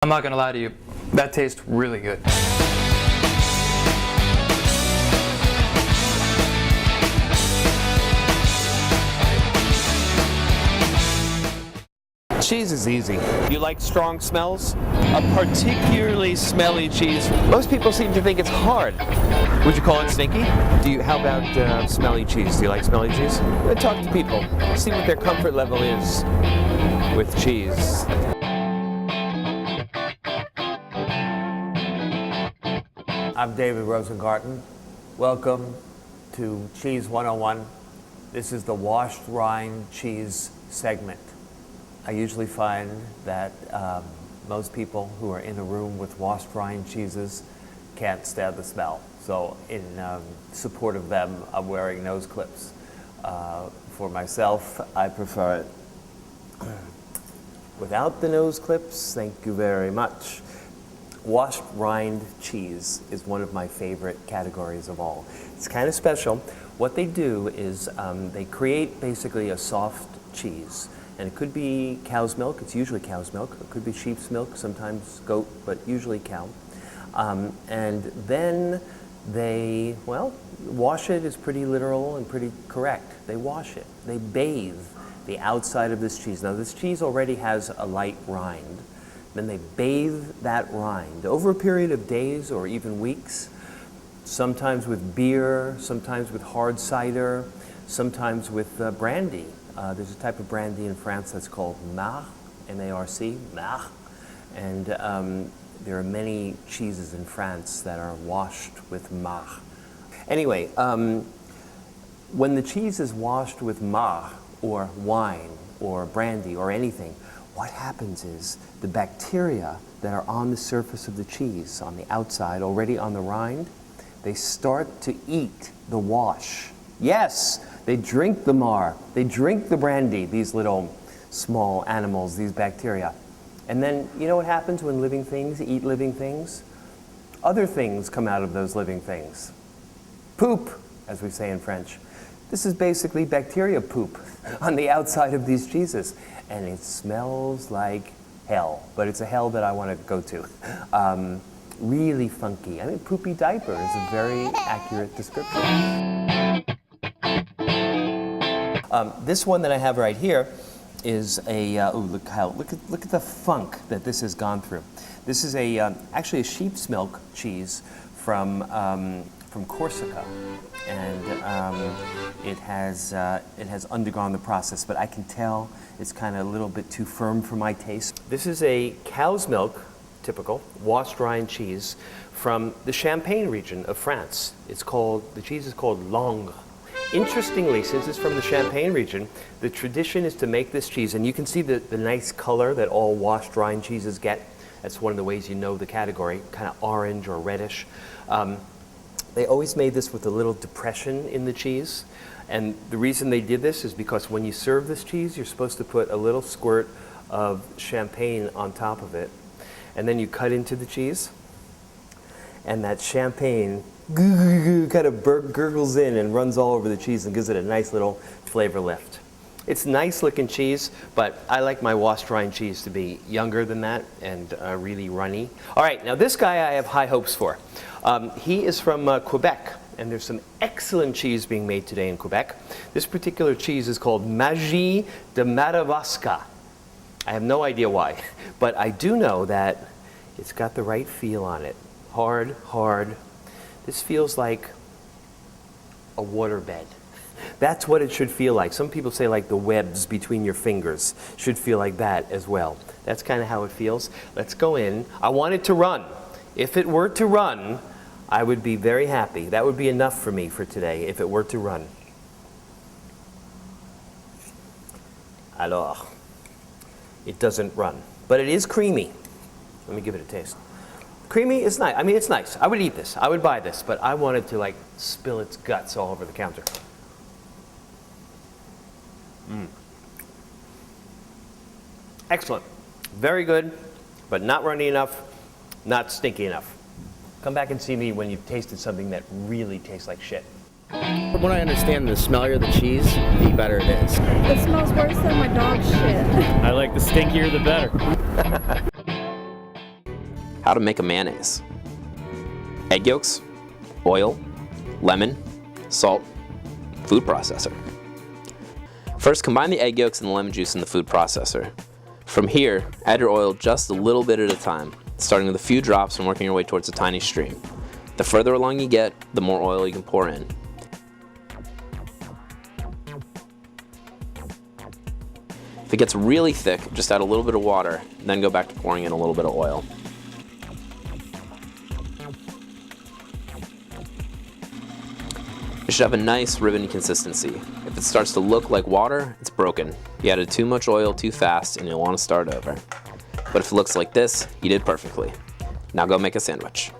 I'm not gonna lie to you, that tastes really good. Cheese is easy. You like strong smells? A particularly smelly cheese. Most people seem to think it's hard. Would you call it stinky? How about smelly cheese? Do you like smelly cheese? Talk to people. See what their comfort level is with cheese. I'm David Rosengarten. Welcome to Cheese 101. This is the washed rind cheese segment. I usually find that most people who are in a room with washed rind cheeses can't stand the smell. So in support of them, I'm wearing nose clips. For myself, I prefer it without the nose clips. Thank you very much. Washed rind cheese is one of my favorite categories of all. It's kind of special. What they do is they create basically a soft cheese. And it could be cow's milk, it's usually cow's milk. It could be sheep's milk, sometimes goat, but usually cow. And then they, well, wash it is pretty literal and pretty correct. They wash it. They bathe the outside of this cheese. Now this cheese already has a light rind. Then they bathe that rind over a period of days or even weeks, sometimes with beer, sometimes with hard cider, sometimes with brandy. There's a type of brandy in France that's called Marc, M-A-R-C, Marc. And there are many cheeses in France that are washed with Marc. Anyway, when the cheese is washed with Marc, or wine, or brandy, or anything, what happens is the bacteria that are on the surface of the cheese, on the outside, already on the rind, they start to eat the wash. Yes, they drink the marc, they drink the brandy, these little small animals, these bacteria. And then, you know what happens when living things eat living things? Other things come out of those living things. Poop, as we say in French. This is basically bacteria poop on the outside of these cheeses. And it smells like hell, but it's a hell that I want to go to. Really funky. I mean, poopy diaper is a very accurate description. This one that I have right here is a, look at the funk that this has gone through. This is actually a sheep's milk cheese from Corsica, and it has undergone the process, but I can tell it's kind of a little bit too firm for my taste. This is a cow's milk, typical, washed rind cheese from the Champagne region of France. The cheese is called Langres. Interestingly, since it's from the Champagne region, the tradition is to make this cheese, and you can see the nice color that all washed rind cheeses get. That's one of the ways you know the category, kind of orange or reddish. They always made this with a little depression in the cheese. And the reason they did this is because when you serve this cheese, you're supposed to put a little squirt of champagne on top of it. And then you cut into the cheese, and that champagne kind of gurgles in and runs all over the cheese and gives it a nice little flavor lift. It's nice looking cheese, but I like my washed rind cheese to be younger than that and really runny. All right, now this guy I have high hopes for. He is from Quebec, and there's some excellent cheese being made today in Quebec. This particular cheese is called Magie de Madawaska. I have no idea why, but I do know that it's got the right feel on it. Hard, hard. This feels like a waterbed. That's what it should feel like. Some people say like the webs between your fingers should feel like that as well. That's kind of how it feels. Let's go in. I want it to run. If it were to run, I would be very happy. That would be enough for me for today if it were to run. Alors, it doesn't run, but it is creamy. Let me give it a taste. Creamy is nice. I mean, it's nice. I would eat this. I would buy this, but I wanted to like spill its guts all over the counter. Excellent. Very good, but not runny enough, not stinky enough. Come back and see me when you've tasted something that really tastes like shit. From what I understand, the smellier the cheese, the better it is. It smells worse than my dog shit. I like the stinkier the better. how to make a mayonnaise. Egg yolks, oil, lemon, salt, food processor. First, combine the egg yolks and the lemon juice in the food processor. From here, add your oil just a little bit at a time, starting with a few drops and working your way towards a tiny stream. The further along you get, the more oil you can pour in. If it gets really thick, just add a little bit of water, then go back to pouring in a little bit of oil. It should have a nice ribbon consistency. If it starts to look like water, it's broken. You added too much oil too fast and you'll want to start over. But if it looks like this, you did perfectly. Now go make a sandwich.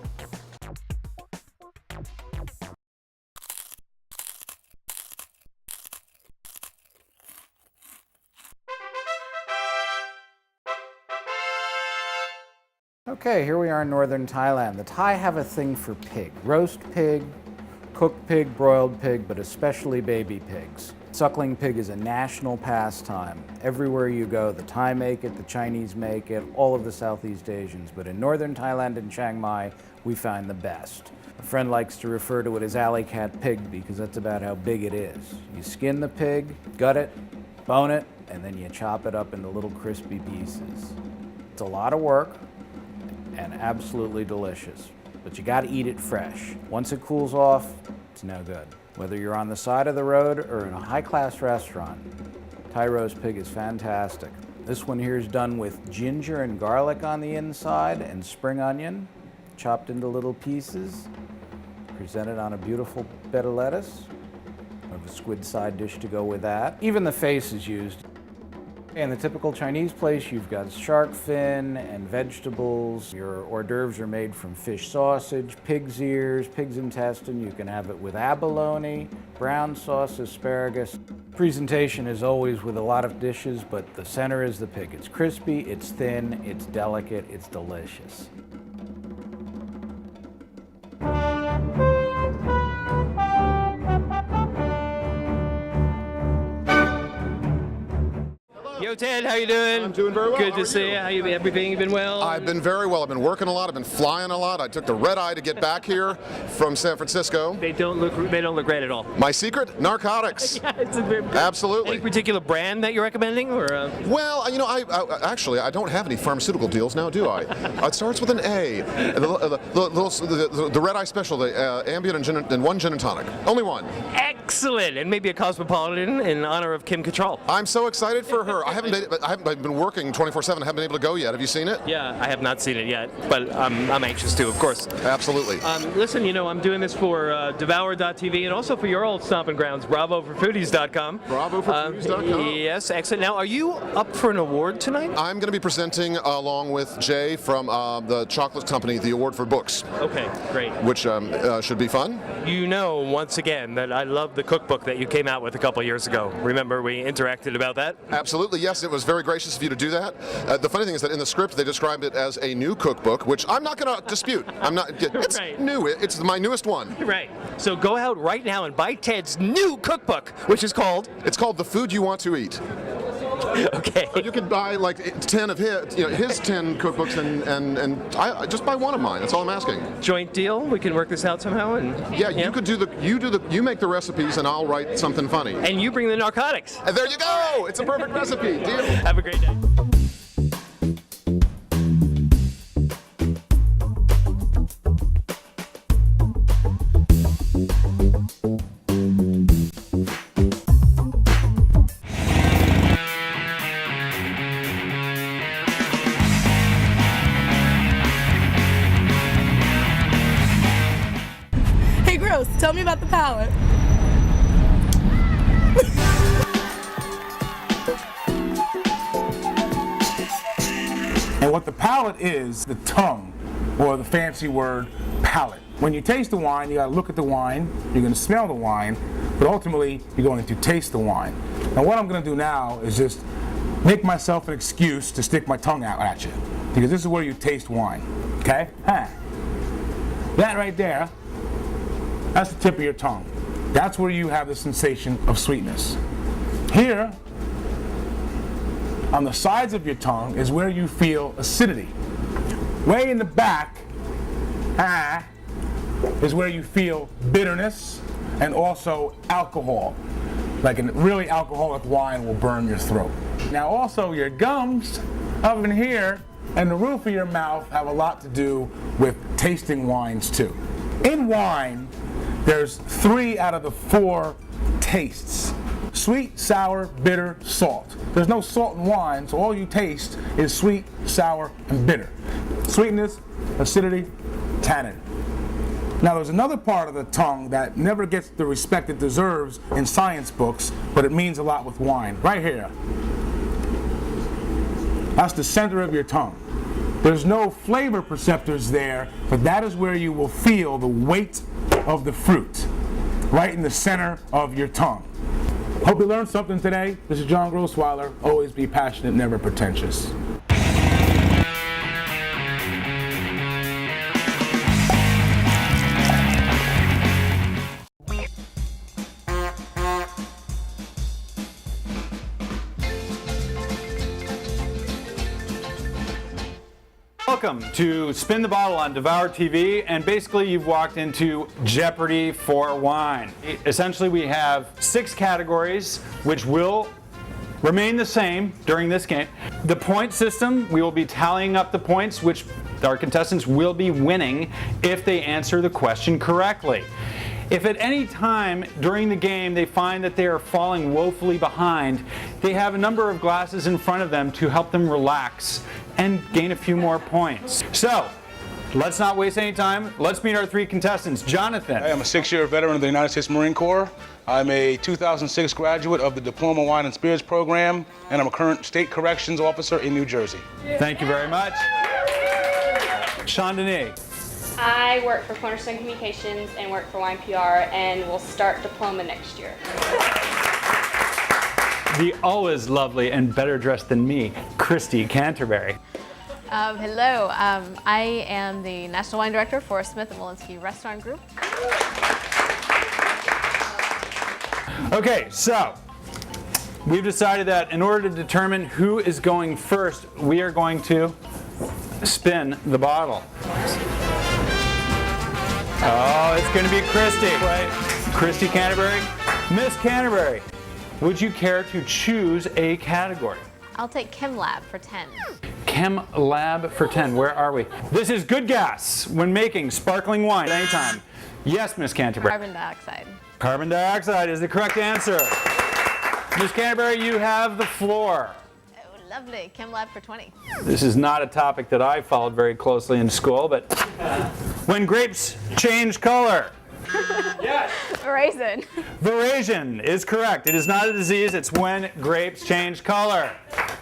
Okay, here we are in northern Thailand. The Thai have a thing for pig. Roast pig, cooked pig, broiled pig, but especially baby pigs. Suckling pig is a national pastime. Everywhere you go, the Thai make it, the Chinese make it, all of the Southeast Asians. But in northern Thailand and Chiang Mai, we find the best. A friend likes to refer to it as alley cat pig because that's about how big it is. You skin the pig, gut it, bone it, and then you chop it up into little crispy pieces. It's a lot of work and absolutely delicious. But you gotta eat it fresh. Once it cools off, it's no good. Whether you're on the side of the road or in a high-class restaurant, Thai roast pig is fantastic. This one here is done with ginger and garlic on the inside and spring onion, chopped into little pieces, presented on a beautiful bed of lettuce. We have a squid side dish to go with that. Even the face is used. In the typical Chinese place, you've got shark fin and vegetables. Your hors d'oeuvres are made from fish sausage, pig's ears, pig's intestine. You can have it with abalone, brown sauce, asparagus. Presentation is always with a lot of dishes, but the center is the pig. It's crispy, it's thin, it's delicate, it's delicious. Yo, Ted, how you doing? I'm doing very well. Good How to are see you? you. How you been? Everything been well? I've been very well. I've been working a lot. I've been flying a lot. I took the red eye to get back here from San Francisco. They don't look great at all. My secret? Narcotics. Yeah, it's a bit, Absolutely. Any particular brand that you're recommending, or? Well, you know, I don't have any pharmaceutical deals now, do I? It starts with an A. The red eye special, the Ambien and one gin and tonic. Only one. Excellent, and maybe a Cosmopolitan in honor of Kim Cattrall. I'm so excited for her. I've been working 24/7. I haven't been able to go yet. Have you seen it? Yeah, I have not seen it yet, but I'm anxious to, of course. Absolutely. Listen, you know, I'm doing this for Devour.tv and also for your old stomping grounds, BravoForFoodies.com. BravoForFoodies.com. Yes, excellent. Now, are you up for an award tonight? I'm going to be presenting along with Jay from the chocolate company the award for books. Okay, great. Which should be fun. You know, once again, that I love the cookbook that you came out with a couple years ago. Remember, we interacted about that? Absolutely, yes. It was very gracious of you to do that. The funny thing is that in the script they described it as a new cookbook, which I'm not going to dispute. It's Right. new. It's my newest one. Right. So go out right now and buy Ted's new cookbook, which is called? It's called The Food You Want to Eat. Okay. You could buy like 10 of his 10 cookbooks, and I just buy one of mine. That's all I'm asking. Joint deal. We can work this out somehow. And Yeah, you make the recipes, and I'll write something funny. And you bring the narcotics. And there you go. It's a perfect recipe. Deal. Have a great day. Hey, Gross, tell me about the palate. And what the palate is, the tongue, or the fancy word, palate. When you taste the wine, you gotta look at the wine, you're gonna smell the wine, but ultimately, you're going to taste the wine. And what I'm gonna do now is just make myself an excuse to stick my tongue out at you, because this is where you taste wine, okay? That right there, that's the tip of your tongue. That's where you have the sensation of sweetness. Here, on the sides of your tongue is where you feel acidity. way in the back is where you feel bitterness and also alcohol. Like a really alcoholic wine will burn your throat. Now also your gums up in here and the roof of your mouth have a lot to do with tasting wines too. In wine, there's 3 out of the 4 tastes. Sweet, sour, bitter, salt. There's no salt in wine, so all you taste is sweet, sour, and bitter. Sweetness, acidity, tannin. Now there's another part of the tongue that never gets the respect it deserves in science books, but it means a lot with wine. Right here. That's the center of your tongue. There's no flavor perceptors there, but that is where you will feel the weight of the fruit. Right in the center of your tongue. Hope you learned something today. This is John Grossweiler. Always be passionate, never pretentious. Welcome to Spin the Bottle on Devour TV, and basically you've walked into Jeopardy for wine. Essentially we have 6 categories which will remain the same during this game. The point system, we will be tallying up the points which our contestants will be winning if they answer the question correctly. If at any time during the game they find that they are falling woefully behind, they have a number of glasses in front of them to help them relax and gain a few more points. So, let's not waste any time. Let's meet our 3 contestants. Jonathan. I'm a 6-year veteran of the United States Marine Corps. I'm a 2006 graduate of the Diploma Wine and Spirits program, and I'm a current state corrections officer in New Jersey. Thank you very much. Sean Denis. I work for Cornerstone Communications and work for Wine PR, and will start diploma next year. The always lovely and better dressed than me, Christy Canterbury. Hello, I am the National Wine Director for Smith & Wollensky Restaurant Group. Okay, so we've decided that in order to determine who is going first, we are going to spin the bottle. Oh, it's going to be Christy, right? Christy Canterbury. Miss Canterbury, would you care to choose a category? I'll take Chem Lab for 10. Chem Lab for 10. Where are we? This is good gas when making sparkling wine at any time. Yes, Miss Canterbury. Carbon dioxide. Carbon dioxide is the correct answer. Miss Canterbury, you have the floor. Oh, lovely. Chem Lab for 20. This is not a topic that I followed very closely in school, but when grapes change color. Yes. Veraison. Veraison is correct. It is not a disease, it's when grapes change color.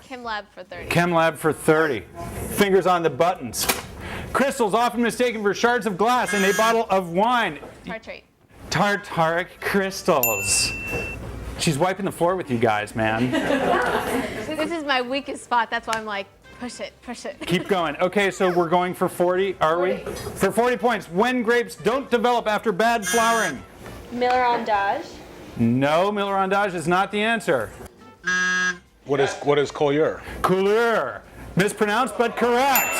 Chem Lab for 30. Chem Lab for 30. Fingers on the buttons. Crystals often mistaken for shards of glass in a bottle of wine. Tartrate. Tartaric crystals. She's wiping the floor with you guys, man. This is my weakest spot. That's why I'm like, push it, push it. Keep going. Okay, so we're going for 40, are we? For 40 points. When grapes don't develop after bad flowering. Millerandage. No, Millerandage is not the answer. What is Couleur? Couleur. Mispronounced, but correct.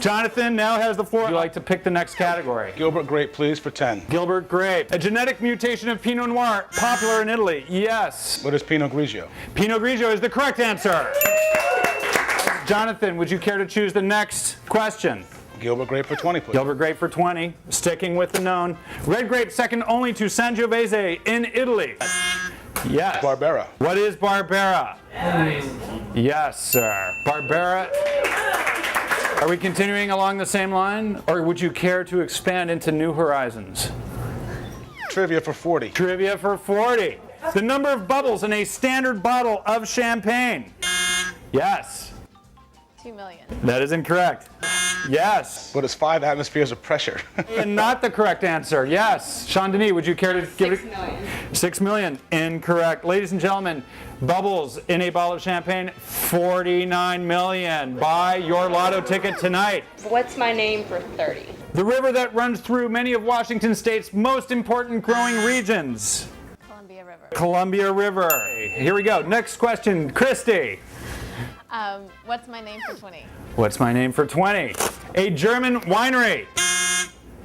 Jonathan now has the floor. Would you like to pick the next category? Gilbert grape, please, for 10. Gilbert grape. A genetic mutation of Pinot Noir, popular in Italy. Yes. What is Pinot Grigio? Pinot Grigio is the correct answer. Jonathan, would you care to choose the next question? Gilbert grape for 20, please. Gilbert grape for 20. Sticking with the known. Red grape second only to Sangiovese in Italy. Yes. Barbera. What is Barbera? Yes, sir. Barbera. Are we continuing along the same line, or would you care to expand into new horizons? Trivia for 40. Trivia for 40. The number of bubbles in a standard bottle of champagne. Yes. 2 million. That is incorrect. Yes. What is 5 atmospheres of pressure? And not the correct answer. Yes. Sean Denis, would you care to give it? 6 million. 6 million. Incorrect. Ladies and gentlemen, bubbles in a bottle of champagne, 49 million. Buy your lotto ticket tonight. What's my name for 30? The river that runs through many of Washington State's most important growing regions. Columbia River. Columbia River. Here we go. Next question, Christy. What's my name for 20? What's my name for 20? A German winery.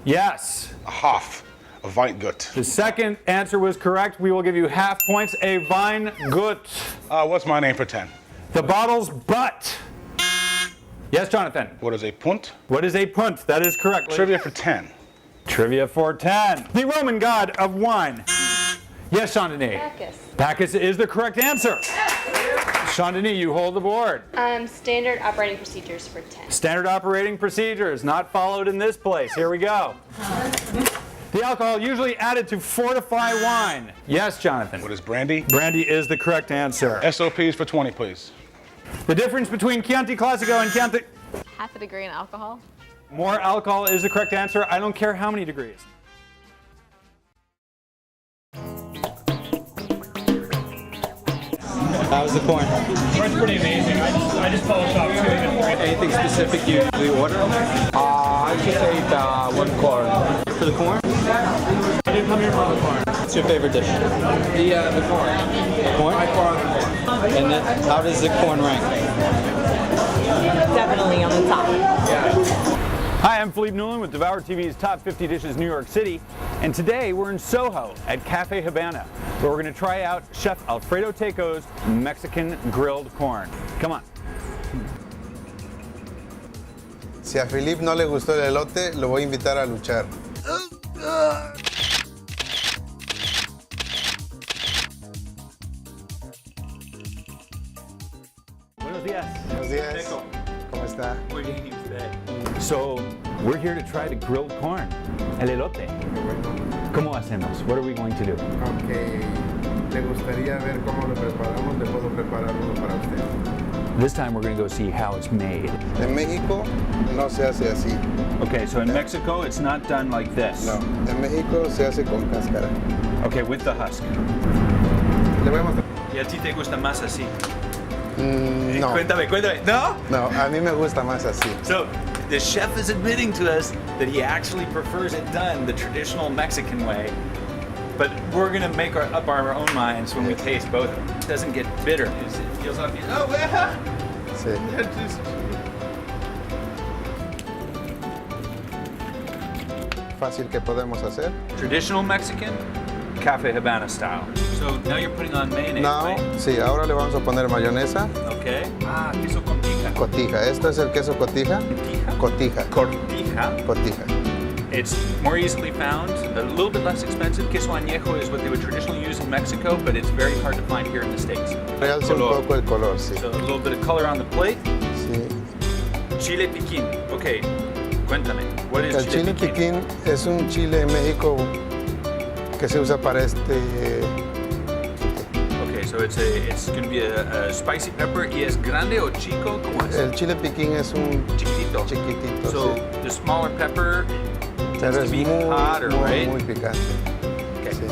Yes. A Hof. A Weingut. The second answer was correct. We will give you half points. A Weingut. What's my name for 10? The bottle's butt. Yes, Jonathan. What is a punt? What is a punt? That is correct. Trivia for 10. Trivia for 10. The Roman god of wine. Yes, Jean-Denis. Bacchus. Bacchus is the correct answer. Jean-Denis, you hold the board. Standard operating procedures for 10. Standard operating procedures not followed in this place. Here we go. The alcohol usually added to fortify wine. Yes, Jonathan. What is brandy? Brandy is the correct answer. SOPs for 20, please. The difference between Chianti Classico and Chianti... Half a degree in alcohol. More alcohol is the correct answer. I don't care how many degrees. How's the corn? Corn's pretty amazing. I just polished off 2 even 3. Anything specific you usually order? I just ate 1 corn. For the corn? I didn't come here for the corn. What's your favorite dish? The corn. Corn? By far the corn. And then, how does the corn rank? Definitely on the top. Hi, I'm Philippe Newland with Devour TV's Top 50 Dishes New York City, and today we're in Soho at Cafe Habana, where we're going to try out Chef Alfredo Teco's Mexican grilled corn. Come on. Si a Philippe no le gustó el elote, lo voy a invitar a luchar. Buenos días. Buenos días. ¿Cómo está? Muy bien, usted. So, we're here to try the grilled corn, el elote. ¿Cómo hacemos? What are we going to do? Aunque le gustaría ver cómo lo preparamos, le puedo preparar uno para usted. This time we're going to go see how it's made. En México no se hace así. Okay, so in Mexico it's not done like this. No, en México se hace con cáscara. Okay, with the husk. Le voy a mostrar. ¿Y a ti te gusta más así? No. Cuéntame. ¿No? No, a mí me gusta más así. So, the chef is admitting to us that he actually prefers it done the traditional Mexican way. But we're going to make up our own minds when we taste both of them. It doesn't get bitter. It feels like, oh, yeah. Sí. Fácil que podemos hacer. Traditional Mexican, Cafe Habana style. So now you're putting on mayonnaise, No, right? sí, ahora le vamos a poner mayonesa. Okay. Queso cotija. Cotija. ¿Esto es el queso cotija? Cotija. Cortija. Cotija. It's more easily found, a little bit less expensive. Queso añejo is what they would traditionally use in Mexico, but it's very hard to find here in the States. Realce un poco el color, sí. So a little bit of color on the plate. Sí. Chile piquín. Okay, cuéntame. What is El chile piquín es un chile en México que se usa para este. Okay, so it's going to be a spicy pepper. ¿Y es grande o chico? ¿Cómo es? El chile piquín es un chiquitito. Chiquitito. So sí. the smaller pepper Pero tends es to be muy, hotter, muy, right? muy picante. Okay. Sí.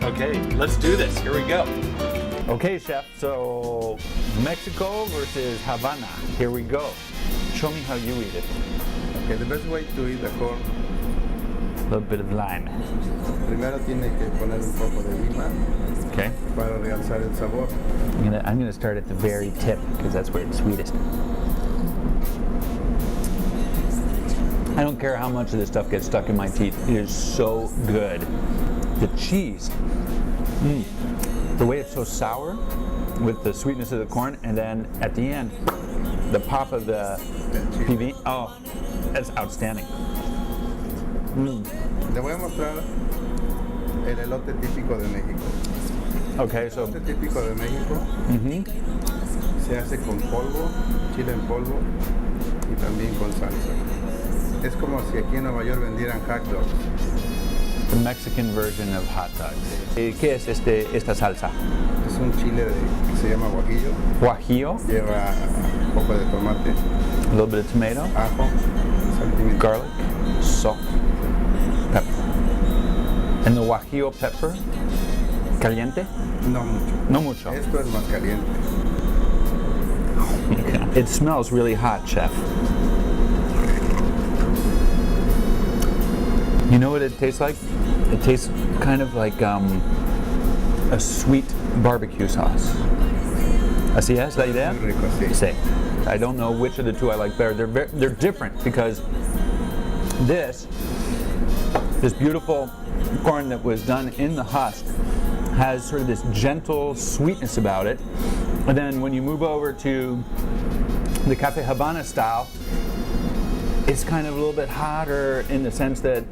Okay, let's do this. Here we go. Okay, chef. So Mexico versus Havana. Here we go. Show me how you eat it. Okay, the best way to eat the corn. A little bit of lime. Primero tiene que poner un poco de lima. Okay. Para realzar el sabor. I'm gonna start at the very tip because that's where it's sweetest. I don't care how much of this stuff gets stuck in my teeth. It is so good. The cheese. The way it's so sour with the sweetness of the corn, and then at the end, the pop of the PB. Oh, that's outstanding. Le voy a mostrar el elote típico de México. Okay, so. El elote típico de México se hace con polvo, chile en polvo y también con salsa. Es como si aquí en Nueva York vendieran hot dogs. The Mexican version of hot dogs. ¿Qué es esta salsa? Es un chile que se llama guajillo. Guajillo. Lleva un poco de tomate. A little bit of tomato. Ajo. Sal, garlic. Salt. Pepper. And the guajillo pepper, caliente? No mucho. No mucho. Esto es más caliente. It smells really hot, chef. You know what it tastes like? It tastes kind of like a sweet barbecue sauce. Así es la idea? Muy rico, sí. Sí. I don't know which of the two I like better. They're different because this beautiful corn that was done in the husk has sort of this gentle sweetness about it. And then when you move over to the Cafe Habana style, it's kind of a little bit hotter in the sense that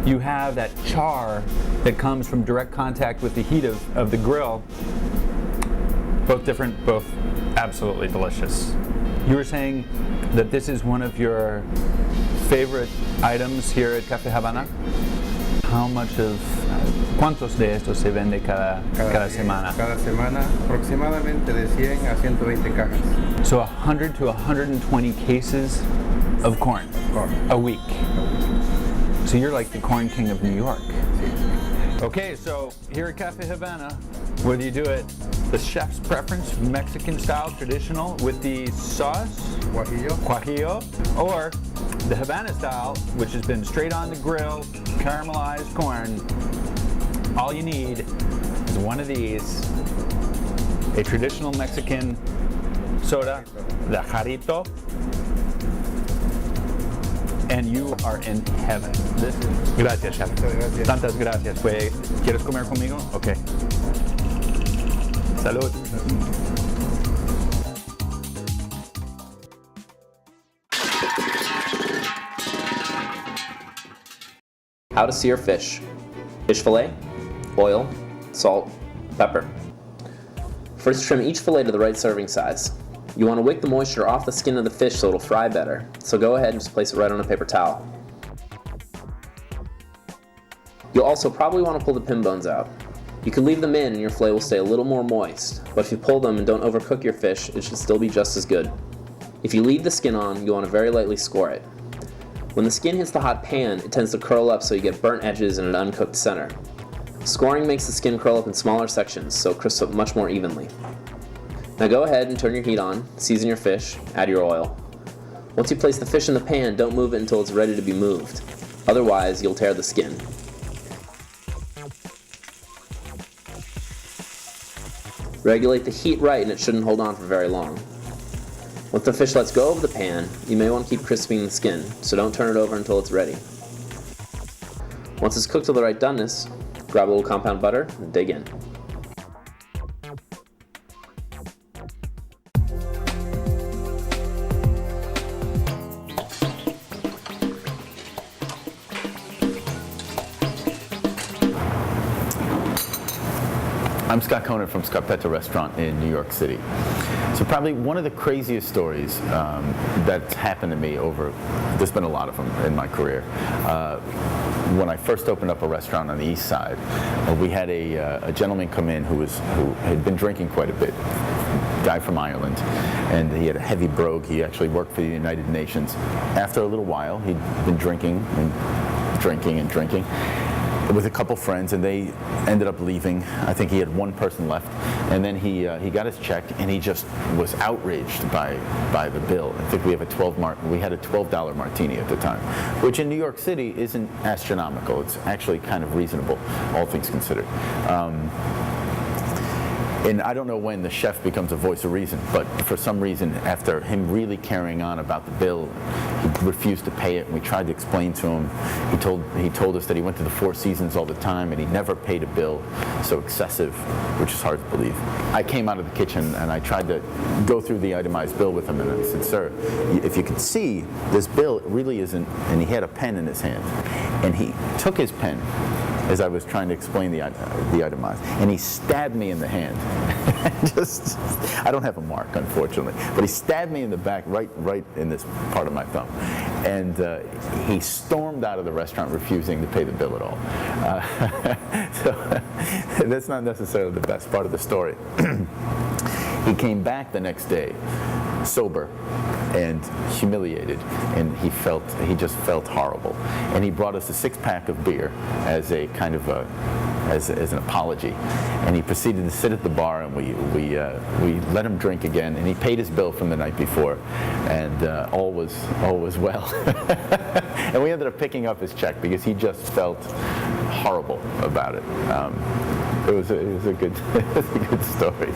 you have that char that comes from direct contact with the heat of the grill. Both different, both absolutely delicious. You were saying that this is one of your favorite items here at Cafe Habana? How much of, ¿cuántos de estos se vende cada semana? Cada semana aproximadamente de 100 a 120 cajas. So 100 to 120 cases of corn a week. So you're like the corn king of New York. Okay, so here at Cafe Habana, whether you do it the chef's preference, Mexican style, traditional, with the sauce, guajillo, or the Habana style, which has been straight on the grill, caramelized corn, all you need is one of these, a traditional Mexican soda, the jarrito, and you are in heaven. Gracias, chef. Tantas gracias. ¿Quieres comer conmigo? Okay. Salud. How to sear fish. Fish fillet, oil, salt, pepper. First, trim each fillet to the right serving size. You want to wick the moisture off the skin of the fish so it'll fry better, so go ahead and just place it right on a paper towel. You'll also probably want to pull the pin bones out. You can leave them in and your fillet will stay a little more moist, but if you pull them and don't overcook your fish, it should still be just as good. If you leave the skin on, you want to very lightly score it. When the skin hits the hot pan, it tends to curl up so you get burnt edges and an uncooked center. Scoring makes the skin curl up in smaller sections, so it crisps up much more evenly. Now go ahead and turn your heat on, season your fish, add your oil. Once you place the fish in the pan, don't move it until it's ready to be moved. Otherwise, you'll tear the skin. Regulate the heat right and it shouldn't hold on for very long. Once the fish lets go of the pan, you may want to keep crisping the skin, so don't turn it over until it's ready. Once it's cooked to the right doneness, grab a little compound butter and dig in. I'm Scott Conant from Scarpetta Restaurant in New York City. So probably one of the craziest stories that's happened to me there's been a lot of them in my career. When I first opened up a restaurant on the East Side, we had a gentleman come in who had been drinking quite a bit, guy from Ireland, and he had a heavy brogue. He actually worked for the United Nations. After a little while, he'd been drinking with a couple friends, and they ended up leaving. I think he had one person left, and then he got his check, and he just was outraged by the bill. I think we had a $12 martini at the time, which in New York City isn't astronomical. It's actually kind of reasonable, all things considered. And I don't know when the chef becomes a voice of reason, but for some reason, after him really carrying on about the bill, he refused to pay it, and we tried to explain to him. He told us that he went to the Four Seasons all the time, and he never paid a bill, so excessive, which is hard to believe. I came out of the kitchen, and I tried to go through the itemized bill with him, and I said, "Sir, if you could see, this bill really isn't," and he had a pen in his hand, and he took his pen as I was trying to explain the itemized, and he stabbed me in the hand. I don't have a mark, unfortunately, but he stabbed me in the back, right in this part of my thumb, and he stormed out of the restaurant, refusing to pay the bill at all. So that's not necessarily the best part of the story. He came back the next day, sober and humiliated, and he just felt horrible. And he brought us a 6-pack of beer as a kind of as an apology. And he proceeded to sit at the bar, and we let him drink again, and he paid his bill from the night before, and all was well. And we ended up picking up his check because he just felt horrible about it. it was a good it was a good story.